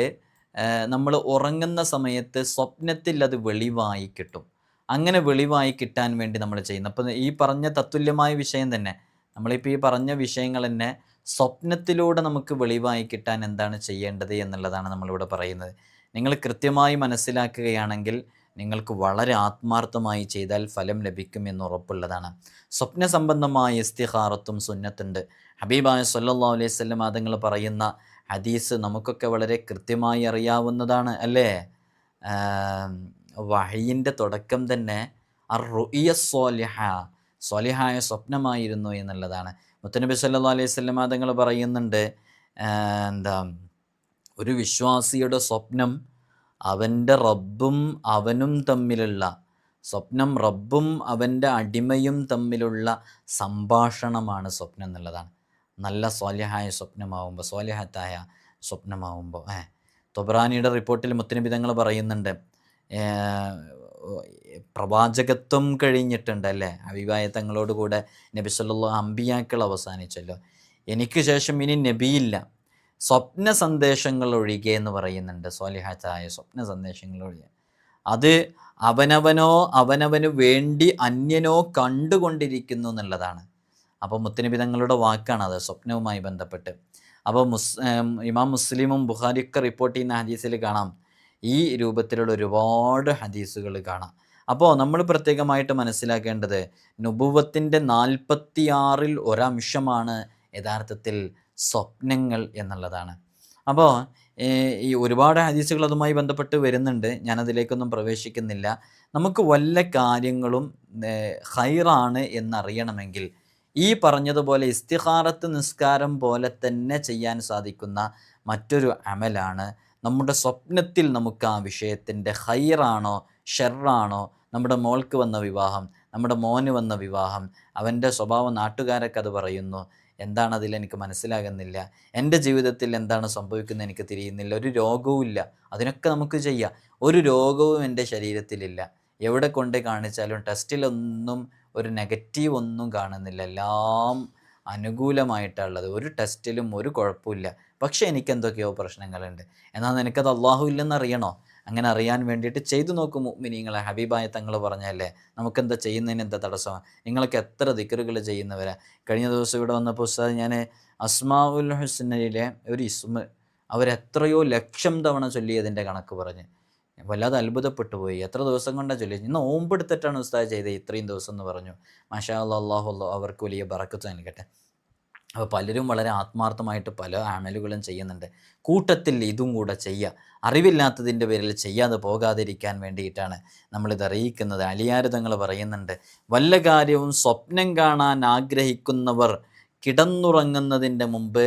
നമ്മൾ ഉറങ്ങുന്ന സമയത്ത് സ്വപ്നത്തിൽ അത് വെളിവായി കിട്ടും. അങ്ങനെ വെളിവായി കിട്ടാൻ വേണ്ടി നമ്മൾ ചെയ്യുന്നത്, അപ്പോൾ ഈ പറഞ്ഞ തത്തുല്യമായ വിഷയം തന്നെ, നമ്മളിപ്പോൾ ഈ പറഞ്ഞ വിഷയങ്ങൾ തന്നെ സ്വപ്നത്തിലൂടെ നമുക്ക് വെളിവായി കിട്ടാൻ എന്താണ് ചെയ്യേണ്ടത് എന്നുള്ളതാണ് നമ്മളിവിടെ പറയുന്നത്. നിങ്ങൾ കൃത്യമായി മനസ്സിലാക്കുകയാണെങ്കിൽ നിങ്ങൾക്ക് വളരെ ആത്മാർത്ഥമായി ചെയ്താൽ ഫലം ലഭിക്കും എന്ന് ഉറപ്പുള്ളതാണ്. സ്വപ്ന സംബന്ധമായ ഇസ്തിഖാറത്തും സുന്നത്തുണ്ട്. ഹബീബായ സല്ലല്ലാഹു അലൈഹി വസല്ലം തങ്ങൾ പറയുന്ന ഹദീസ് നമുക്കൊക്കെ വളരെ കൃത്യമായി അറിയാവുന്നതാണ് അല്ലേ? വഹയിൻ്റെ തുടക്കം തന്നെ അർ-റുഇയ സ്വാലിഹ, സ്വാലിഹായ സ്വപ്നമായിരുന്നു എന്നുള്ളതാണ്. മുത്തനബി സല്ലല്ലാഹു അലൈഹി വസല്ലം തങ്ങൾ പറയുന്നുണ്ട്, ഒരു വിശ്വാസിയുടെ സ്വപ്നം അവൻ്റെ റബ്ബും അവനും തമ്മിലുള്ള സ്വപ്നം, റബ്ബും അവൻ്റെ അടിമയും തമ്മിലുള്ള സംഭാഷണമാണ് സ്വപ്നം എന്നുള്ളതാണ്. നല്ല സ്വാലിഹായ സ്വപ്നമാവുമ്പോൾ, സ്വാലിഹത്തായ സ്വപ്നമാവുമ്പോൾ. തൊബ്രാനിയുടെ റിപ്പോർട്ടിൽ മുത്തനബി തങ്ങൾ പറയുന്നുണ്ട്, പ്രവാചകത്വം കഴിഞ്ഞിട്ടുണ്ട് അല്ലേ, ഹബീബായ തങ്ങളോട് കൂടെ നബി സല്ലല്ലാഹു അമ്പിയാക്കൾ അവസാനിച്ചല്ലോ, എനിക്ക് ശേഷം ഇനി നബിയില്ല, സ്വപ്ന സന്ദേശങ്ങൾ ഒഴികെ എന്ന് പറയുന്നുണ്ട്. സ്വാലിഹത്തായ സ്വപ്ന സന്ദേശങ്ങൾ ഒഴികെ അത് അവനവന് വേണ്ടി അന്യനോ കണ്ടുകൊണ്ടിരിക്കുന്നു എന്നുള്ളതാണ്. അപ്പോൾ മുത്തനബി തങ്ങളുടെ വാക്കാണ് അത് സ്വപ്നവുമായി ബന്ധപ്പെട്ട്. അപ്പോൾ ഇമാം മുസ്ലിമും ബുഖാരിയൊക്കെ റിപ്പോർട്ട് ചെയ്യുന്ന ഹദീസിൽ കാണാം, ഈ രൂപത്തിലുള്ള ഒരുപാട് ഹദീസുകൾ കാണാം. അപ്പോൾ നമ്മൾ പ്രത്യേകമായിട്ട് മനസ്സിലാക്കേണ്ടത് നുബുവത്തിൻ്റെ 46-ൽ ഒരംശമാണ് യഥാർത്ഥത്തിൽ സ്വപ്നങ്ങൾ എന്നുള്ളതാണ്. അപ്പോൾ ഈ ഒരുപാട് ഹദീസുകൾ അതുമായി ബന്ധപ്പെട്ട് വരുന്നുണ്ട്, ഞാനതിലേക്കൊന്നും പ്രവേശിക്കുന്നില്ല. നമുക്ക് വല്ല കാര്യങ്ങളും ഖൈറാണ് എന്നറിയണമെങ്കിൽ ഈ പറഞ്ഞതുപോലെ ഇസ്തിഖാറത്ത് നിസ്കാരം പോലെ തന്നെ ചെയ്യാൻ സാധിക്കുന്ന മറ്റൊരു അമലാണ് നമ്മുടെ സ്വപ്നത്തിൽ നമുക്ക് ആ വിഷയത്തിൻ്റെ ഖൈറാണോ ഷെറാണോ, നമ്മുടെ മോൾക്ക് വന്ന വിവാഹം, നമ്മുടെ മോന് വന്ന വിവാഹം, അവൻ്റെ സ്വഭാവം നാട്ടുകാരൊക്കെ അത് പറയുന്നു, എന്താണ് അതിലെനിക്ക് മനസ്സിലാകുന്നില്ല, എൻ്റെ ജീവിതത്തിൽ എന്താണ് സംഭവിക്കുന്നത് എനിക്ക് തിരിയുന്നില്ല, ഒരു രോഗവും ഇല്ല, അതിനൊക്കെ നമുക്ക് ചെയ്യാം. ഒരു രോഗവും എൻ്റെ ശരീരത്തിലില്ല, എവിടെ കൊണ്ട് കാണിച്ചാലും ടെസ്റ്റിലൊന്നും ഒരു നെഗറ്റീവ് ഒന്നും കാണുന്നില്ല, എല്ലാം അനുകൂലമായിട്ടുള്ളത്, ഒരു ടെസ്റ്റിലും ഒരു കുഴപ്പമില്ല, പക്ഷേ എനിക്ക് എന്തൊക്കെയോ പ്രശ്നങ്ങളുണ്ട്. എന്നാൽ നിനക്കത് അള്ളാഹു ഇല്ലെന്ന് അറിയണോ? അങ്ങനെ അറിയാൻ വേണ്ടിയിട്ട് ചെയ്തു നോക്കും മുഅ്മിനീങ്ങളെ. ഹബീബായ തങ്ങൾ പറഞ്ഞല്ലേ, നമുക്കെന്താ ചെയ്യുന്നതിന് എന്താ തടസ്സമാണ്? നിങ്ങളൊക്കെ എത്ര ദിക്റുകൾ ചെയ്യുന്നവരാ? കഴിഞ്ഞ ദിവസം ഇവിടെ വന്നപ്പോൾ ഉസ്താദ്, ഞാൻ അസ്മാഉൽ ഹുസ്നയിലെ ഒരു ഇസ്മ അവരെത്രയോ ലക്ഷം തവണ ചൊല്ലിയതിൻ്റെ കണക്ക് പറഞ്ഞ് വല്ലാതെ അത്ഭുതപ്പെട്ടു പോയി. എത്ര ദിവസം കൊണ്ടാണ് ചൊല്ലിയത്? ഇന്ന് ഓമ്പെടുത്തിട്ടാണ് ഉസ്താദ് ചെയ്തത് ഇത്രയും ദിവസം എന്ന് പറഞ്ഞു. മാഷാ അല്ലാഹ്, അല്ലാഹു അവർക്ക് വലിയ ബറക്കത്ത് നൽകട്ടെ. അപ്പോൾ പലരും വളരെ ആത്മാർത്ഥമായിട്ട് പല അമലുകളും ചെയ്യുന്നുണ്ട്. കൂട്ടത്തിൽ ഇതും കൂടെ ചെയ്യുക. അറിവില്ലാത്തതിൻ്റെ പേരിൽ ചെയ്യാതെ പോകാതിരിക്കാൻ വേണ്ടിയിട്ടാണ് നമ്മളിത് അറിയിക്കുന്നത്. അലിയാർ തങ്ങൾ പറയുന്നുണ്ട്, വല്ല കാര്യവും സ്വപ്നം കാണാൻ ആഗ്രഹിക്കുന്നവർ കിടന്നുറങ്ങുന്നതിൻ്റെ മുമ്പ്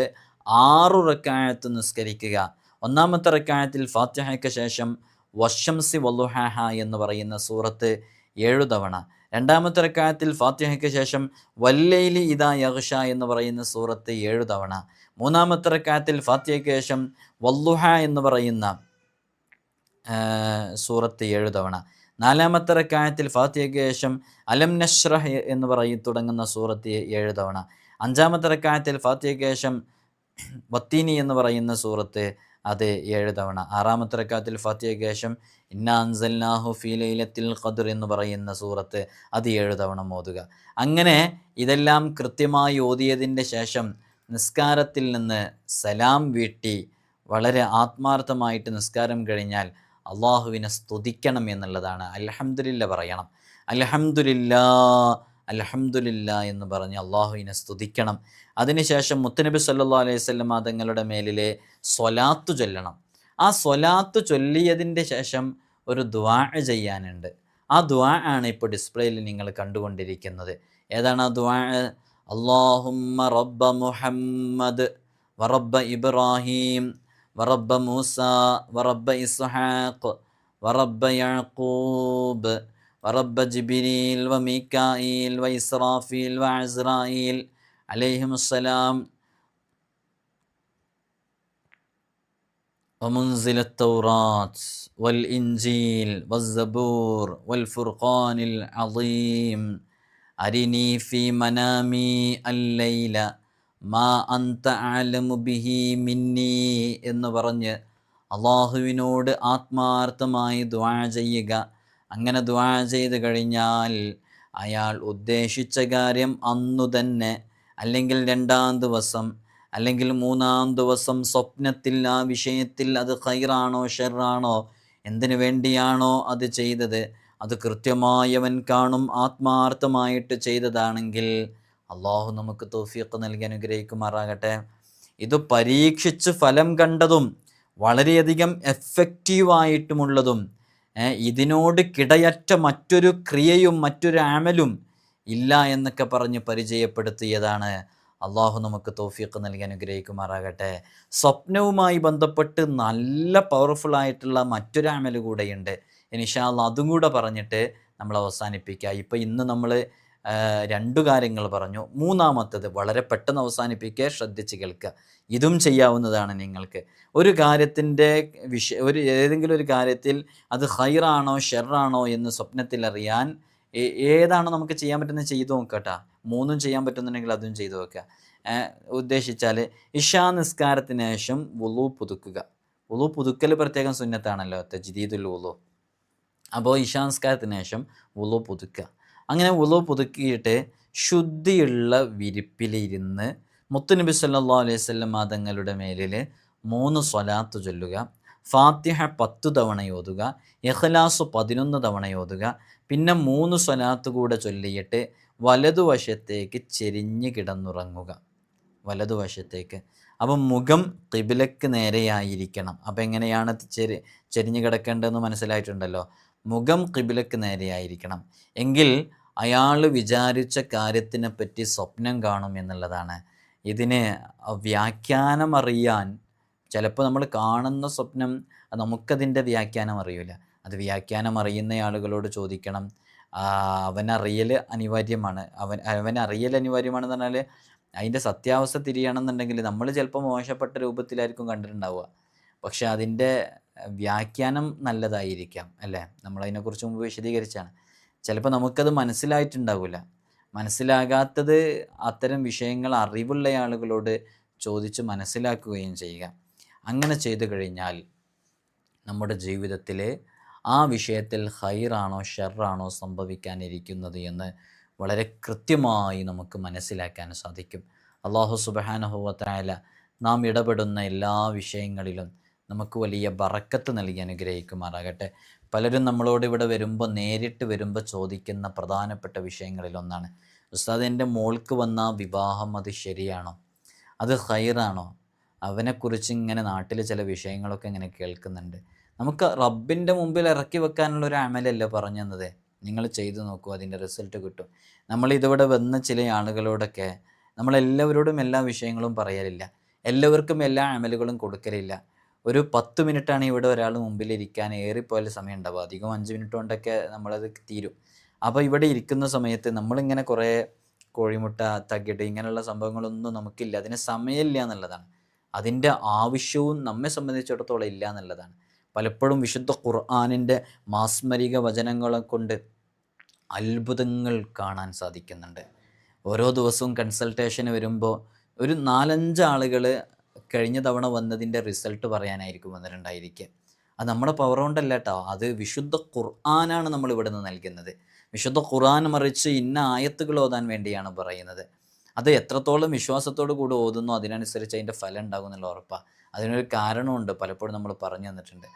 6 റക്അത്ത് നിസ്കരിക്കുക. ഒന്നാമത്തെ റക്അത്തിൽ ഫാത്തിഹയ്ക്ക് ശേഷം വശംസി വല്ലുഹാഹ എന്ന് പറയുന്ന സൂറത്ത് 7 തവണ, രണ്ടാമത്തെ റക്അത്തിൽ ഫാത്തിഹയ്ക്ക് ശേഷം വല്ലൈലി ഇദാ യഗ്ഷ എന്ന് പറയുന്ന സൂറത്ത് 7 തവണ, മൂന്നാമത്തെ റക്അത്തിൽ ഫാത്തിഹയ്ക്ക് ശേഷം വല്ലുഹ എന്ന് പറയുന്ന സൂറത്ത് 7 തവണ, നാലാമത്തെ റക്അത്തിൽ ഫാത്തിഹയ്ക്ക് ശേഷം അലം നശ്റഹ് എന്ന് തുടങ്ങുന്ന സൂറത്ത് 7 തവണ, അഞ്ചാമത്തെ റക്അത്തിൽ ഫാത്തിഹയ്ക്ക് ശേഷം വത്തീനി എന്ന് പറയുന്ന സൂറത്ത് അത് 7 തവണ, ആറാമത്തെ റക്അത്തിൽ ഫാത്തിഹയ്ക്ക് ശേഷം ഇന്നാ അൻസൽനാഹു ഫീ ലൈലത്തിൽ ഖദ്ർ എന്ന് പറയുന്ന സൂറത്ത് അത് 7 തവണ ഓതുക. അങ്ങനെ ഇതെല്ലാം കൃത്യമായി ഓതിയതിൻ്റെ ശേഷം നിസ്കാരത്തിൽ നിന്ന് സലാം വീട്ടി വളരെ ആത്മാർത്ഥമായിട്ട് നിസ്കാരം കഴിഞ്ഞാൽ അള്ളാഹുവിനെ സ്തുതിക്കണം എന്നുള്ളതാണ്. അൽഹംദുലില്ലാ പറയണം. അൽഹംദുലില്ലാ അൽഹംദുലില്ലാ എന്ന് പറഞ്ഞ് അള്ളാഹുവിനെ സ്തുതിക്കണം. അതിനുശേഷം മുത്തുനബി സല്ലല്ലാഹു അലൈഹി വസല്ലം തങ്ങളുടെ മേലിലെ സ്വലാത്ത് ചൊല്ലണം. ആ സ്വലാത്ത് ചൊല്ലിയതിൻ്റെ ശേഷം ഒരു ദുആ ചെയ്യാനുണ്ട്. ആ ദുആ ആണ് ഇപ്പോൾ ഡിസ്പ്ലേയിൽ നിങ്ങൾ കണ്ടുകൊണ്ടിരിക്കുന്നത്. ഏതാണ് ആ ദുആ? അല്ലാഹുമ്മ റബ്ബ മുഹമ്മദ് വറബ്ബ ഇബ്രാഹിം വറബ്ബ മൂസ വറബ്ബ ഇസ്ഹാഖ് വറബ്ബ യഅഖൂബ് വറബ്ബ ജിബ്രീൽ വമീകായിൽ വഇസ്രാഫീൽ വഅസ്രായീൽ അലൈഹിമുസ്സലാം ومنزل التوراة والإنجيل والزبور والفرقان العظيم أرني في منامي الليل ما أنت أعلم به مني എന്ന് പറഞ്ഞ് അള്ളാഹുവിനോട് ആത്മാർത്ഥമായി ദുആ ചെയ്യുക. അങ്ങനെ ദുആ ചെയ്ത് കഴിഞ്ഞാൽ അയാൾ ഉദ്ദേശിച്ച കാര്യം അന്നു തന്നെ, അല്ലെങ്കിൽ 2-ാം ദിവസം, അല്ലെങ്കിൽ 3-ാം ദിവസം സ്വപ്നത്തിൽ ആ വിഷയത്തിൽ അത് ഖൈറാണോ ഷർറാണോ, എന്തിനു വേണ്ടിയാണോ അത് ചെയ്തത്, അത് കൃത്യമായി അവൻ കാണും. ആത്മാർത്ഥമായിട്ട് ചെയ്തതാണെങ്കിൽ അള്ളാഹു നമുക്ക് തൗഫീഖ് നൽകി അനുഗ്രഹിക്കുമാറാകട്ടെ. ഇത് പരീക്ഷിച്ച് ഫലം കണ്ടതും വളരെയധികം എഫക്റ്റീവായിട്ടുമുള്ളതും ഇതിനോട് കിടയറ്റ മറ്റൊരു ക്രിയയും മറ്റൊരു അമലും ഇല്ല എന്നൊക്കെ പറഞ്ഞ് പരിചയപ്പെടുത്തിയതാണ്. അള്ളാഹു നമുക്ക് തൗഫീഖ് നൽകി അനുഗ്രഹിക്കുമാറാകട്ടെ. സ്വപ്നവുമായി ബന്ധപ്പെട്ട് നല്ല പവർഫുള്ളായിട്ടുള്ള മറ്റൊരു അമൽ കൂടെയുണ്ട്. ഇൻഷാ അല്ലാഹ് അതും കൂടെ പറഞ്ഞിട്ട് നമ്മൾ അവസാനിപ്പിക്കുക. ഇപ്പോൾ ഇന്ന് നമ്മൾ 2 കാര്യങ്ങൾ പറഞ്ഞു. മൂന്നാമത്തത് വളരെ പെട്ടെന്ന് അവസാനിപ്പിക്കുക, ശ്രദ്ധിച്ച് കേൾക്കുക. ഇതും ചെയ്യാവുന്നതാണ് നിങ്ങൾക്ക്. ഒരു കാര്യത്തിൻ്റെ ഏതെങ്കിലും ഒരു കാര്യത്തിൽ അത് ഖൈറാണോ ഷർറാണോ എന്ന് സ്വപ്നത്തിൽ അറിയാൻ ഏതാണോ നമുക്ക് ചെയ്യാൻ പറ്റുന്നത് ചെയ്തു നോക്കട്ടാ. 3ഉം ചെയ്യാൻ പറ്റുന്നുണ്ടെങ്കിൽ അതും ചെയ്തു നോക്കുക. ഉദ്ദേശിച്ചാൽ ഇശാ നിസ്കാരത്തിന് ശേഷം വുളു പുതുക്കുക. വുളു പുതുക്കൽ പ്രത്യേകം സുന്നത്താണല്ലോ, തജ്ദീദുൽ വുളു. അപ്പോൾ ഇശാ നിസ്കാരത്തിന് ശേഷം വുളു പുതുക്കുക. അങ്ങനെ വുളു പുതുക്കിയിട്ട് ശുദ്ധിയുള്ള വിരിപ്പിലിരുന്ന് മുത്തുനബി സല്ലല്ലാഹു അലൈഹി വസല്ലം തങ്ങളുടെ മേലിൽ 3 സ്വലാത്ത് ചൊല്ലുക. ഫാത്തിഹ 10 തവണ ഓതുക, ഇഖ്ലാസ് 11 തവണ ഓതുക. പിന്നെ 3 സ്വലാത്ത് കൂടെ ചൊല്ലിയിട്ട് വലതുവശത്തേക്ക് ചെരിഞ്ഞ് കിടന്നുറങ്ങുക. വലതുവശത്തേക്ക്. അപ്പം മുഖം ഖിബ്ലക്ക് നേരെയായിരിക്കണം. അപ്പം എങ്ങനെയാണ് ചെരിഞ്ഞ് കിടക്കേണ്ടതെന്ന് മനസ്സിലായിട്ടുണ്ടല്ലോ. മുഖം ഖിബ്ലക്ക് നേരെയായിരിക്കണം. എങ്കിൽ അയാൾ വിചാരിച്ച കാര്യത്തിനെ പറ്റി സ്വപ്നം കാണും എന്നുള്ളതാണ്. ഇതിന് വ്യാഖ്യാനം അറിയാൻ ചിലപ്പോൾ നമ്മൾ കാണുന്ന സ്വപ്നം നമുക്കതിൻ്റെ വ്യാഖ്യാനം അറിയില്ല. അത് വ്യാഖ്യാനം അറിയുന്ന ആളുകളോട് ചോദിക്കണം. അവനറിയൽ അനിവാര്യമാണ്. അവനറിയൽ അനിവാര്യമാണെന്ന് പറഞ്ഞാൽ അതിൻ്റെ സത്യാവസ്ഥ തിരിയണമെന്നുണ്ടെങ്കിൽ നമ്മൾ ചിലപ്പോൾ മോശപ്പെട്ട രൂപത്തിലായിരിക്കും കണ്ടിട്ടുണ്ടാവുക. പക്ഷെ അതിൻ്റെ വ്യാഖ്യാനം നല്ലതായിരിക്കാം അല്ലേ? നമ്മളതിനെക്കുറിച്ച് മുമ്പ് വിശദീകരിച്ചാണ്. ചിലപ്പോൾ നമുക്കത് മനസ്സിലായിട്ടുണ്ടാവില്ല. മനസ്സിലാകാത്തത് അത്തരം വിഷയങ്ങൾ അറിവുള്ള ആളുകളോട് ചോദിച്ച് മനസ്സിലാക്കുകയും ചെയ്യുക. അങ്ങനെ ചെയ്തു കഴിഞ്ഞാൽ നമ്മുടെ ജീവിതത്തിൽ ആ വിഷയത്തിൽ ഖൈറാണോ ഷർറാണോ സംഭവിക്കാനിരിക്കുന്നത് എന്ന് വളരെ കൃത്യമായി നമുക്ക് മനസ്സിലാക്കാൻ സാധിക്കും. അല്ലാഹു സുബ്ഹാനഹു വ തആല നാം ഇടപെടുന്ന എല്ലാ വിഷയങ്ങളിലും നമുക്ക് വലിയ ബറക്കത്ത് നൽകി അനുഗ്രഹിക്കുമാറാകട്ടെ. പലരും നമ്മളോട് ഇവിടെ വരുമ്പോൾ, നേരിട്ട് വരുമ്പോൾ ചോദിക്കുന്ന പ്രധാനപ്പെട്ട വിഷയങ്ങളിലൊന്നാണ്, ഉസ്താദ് എൻ്റെ മോൾക്ക് വന്ന വിവാഹം അത് ശരിയാണോ, അത് ഖൈറാണോ? അവനെക്കുറിച്ച് ഇങ്ങനെ നാട്ടിൽ ചില വിഷയങ്ങളൊക്കെ ഇങ്ങനെ കേൾക്കുന്നുണ്ട്. നമുക്ക് റബ്ബിൻ്റെ മുമ്പിൽ ഇറക്കി വെക്കാനുള്ള ഒരു അമലല്ലേ പറഞ്ഞു തന്നത്. നിങ്ങൾ ചെയ്തു നോക്കൂ, അതിൻ്റെ റിസൾട്ട് കിട്ടും. നമ്മളിതിവിടെ വന്ന ചില ആളുകളോടൊക്കെ നമ്മളെല്ലാവരോടും എല്ലാ വിഷയങ്ങളും പറയലില്ല, എല്ലാവർക്കും എല്ലാ അമലുകളും കൊടുക്കലില്ല. ഒരു 10 മിനിറ്റാണ് ഇവിടെ ഒരാൾ മുമ്പിലിരിക്കാൻ ഏറിപ്പോയാൽ സമയം ഉണ്ടാവുക. അധികം 5 മിനിറ്റ് കൊണ്ടൊക്കെ നമ്മളത് തീരും. അപ്പോൾ ഇവിടെ ഇരിക്കുന്ന സമയത്ത് നമ്മളിങ്ങനെ കുറേ കോഴിമുട്ട, തകിട് ഇങ്ങനെയുള്ള സംഭവങ്ങളൊന്നും നമുക്കില്ല. അതിന് സമയമില്ല എന്നുള്ളതാണ്. അതിൻ്റെ ആവശ്യവും നമ്മെ സംബന്ധിച്ചിടത്തോളം ഇല്ല എന്നുള്ളതാണ്. പലപ്പോഴും വിശുദ്ധ ഖുർആനിൻ്റെ മാസ്മരിക വചനങ്ങളെ കൊണ്ട് അത്ഭുതങ്ങൾ കാണാൻ സാധിക്കുന്നുണ്ട്. ഓരോ ദിവസവും കൺസൾട്ടേഷന് വരുമ്പോൾ ഒരു 4-5 ആളുകൾ കഴിഞ്ഞ തവണ വന്നതിൻ്റെ റിസൾട്ട് പറയാനായിരിക്കും വന്നിട്ടുണ്ടായിരിക്കുക. അത് നമ്മുടെ പവർ കൊണ്ടല്ല കേട്ടോ, അത് വിശുദ്ധ ഖുർആനാണ് നമ്മൾ ഇവിടെ നിന്ന് നൽകുന്നത്. വിശുദ്ധ ഖുർആൻ മറിച്ച് ഇന്ന ആയത്തുകൾ ഓതാൻ വേണ്ടിയാണ് പറയുന്നത്. അത് എത്രത്തോളം വിശ്വാസത്തോടു കൂടി ഓതുന്നോ അതിനനുസരിച്ച് അതിൻ്റെ ഫലം ഉണ്ടാകും എന്നുള്ള ഉറപ്പാണ്. അതിനൊരു കാരണമുണ്ട്, പലപ്പോഴും നമ്മൾ പറഞ്ഞു തന്നിട്ടുണ്ട്.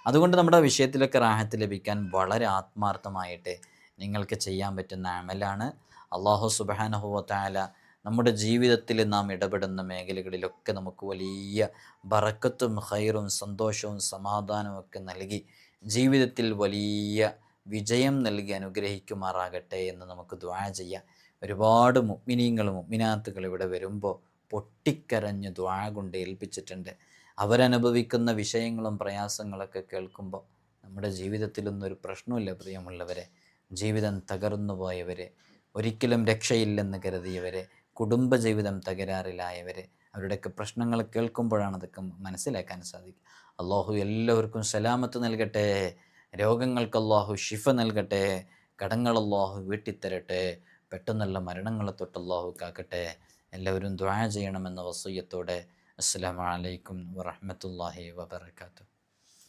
അതുകൊണ്ട് നമ്മുടെ വിഷയത്തിലൊക്കെ റാഹത്ത് ലഭിക്കാൻ വളരെ ആത്മാർത്ഥമായിട്ട് നിങ്ങൾക്ക് ചെയ്യാൻ പറ്റുന്ന അമലാണ്. അല്ലാഹു സുബ്ഹാനഹു വ തആല നമ്മുടെ ജീവിതത്തിൽ നാം ഇടപെടുന്ന മേഖലകളിലൊക്കെ നമുക്ക് വലിയ ബറക്കത്തും ഖൈറും സന്തോഷവും സമാധാനവും ഒക്കെ നൽകി ജീവിതത്തിൽ വലിയ വിജയം നൽകി അനുഗ്രഹിക്കുമാറാകട്ടെ എന്ന് നമുക്ക് ദുആ ചെയ്യാം. ഒരുപാട് മുഅ്മിനീങ്ങൾ മുഅ്മിനാത്തുകൾ ഇവിടെ വരുമ്പോൾ പൊട്ടിക്കരഞ്ഞ് ദുആ കൊണ്ട് ഏൽപ്പിച്ചിട്ടുണ്ട്. അവരനുഭവിക്കുന്ന വിഷയങ്ങളും പ്രയാസങ്ങളൊക്കെ കേൾക്കുമ്പോൾ നമ്മുടെ ജീവിതത്തിലൊന്നും ഒരു പ്രശ്നമില്ല പ്രിയമുള്ളവരെ. ജീവിതം തകർന്നു പോയവരെ, ഒരിക്കലും രക്ഷയില്ലെന്ന് കരുതിയവരെ, കുടുംബജീവിതം തകരാറിലായവരെ, അവരുടെയൊക്കെ പ്രശ്നങ്ങൾ കേൾക്കുമ്പോഴാണ് അതൊക്കെ മനസ്സിലാക്കാൻ സാധിക്കും. അള്ളാഹു എല്ലാവർക്കും സലാമത്ത് നൽകട്ടെ, രോഗങ്ങൾക്ക് അള്ളാഹു ഷിഫ നൽകട്ടെ, കടങ്ങൾ അള്ളാഹു വീട്ടിത്തരട്ടെ, പെട്ടെന്നുള്ള മരണങ്ങളെ തൊട്ട് അള്ളാഹു കാക്കട്ടെ. എല്ലാവരും ദുആ ചെയ്യണമെന്ന വസിയ്യത്തോടെ അസ്സലാമു അലൈക്കും വറഹ്മത്തുള്ളാഹി വബറകാതുഹു.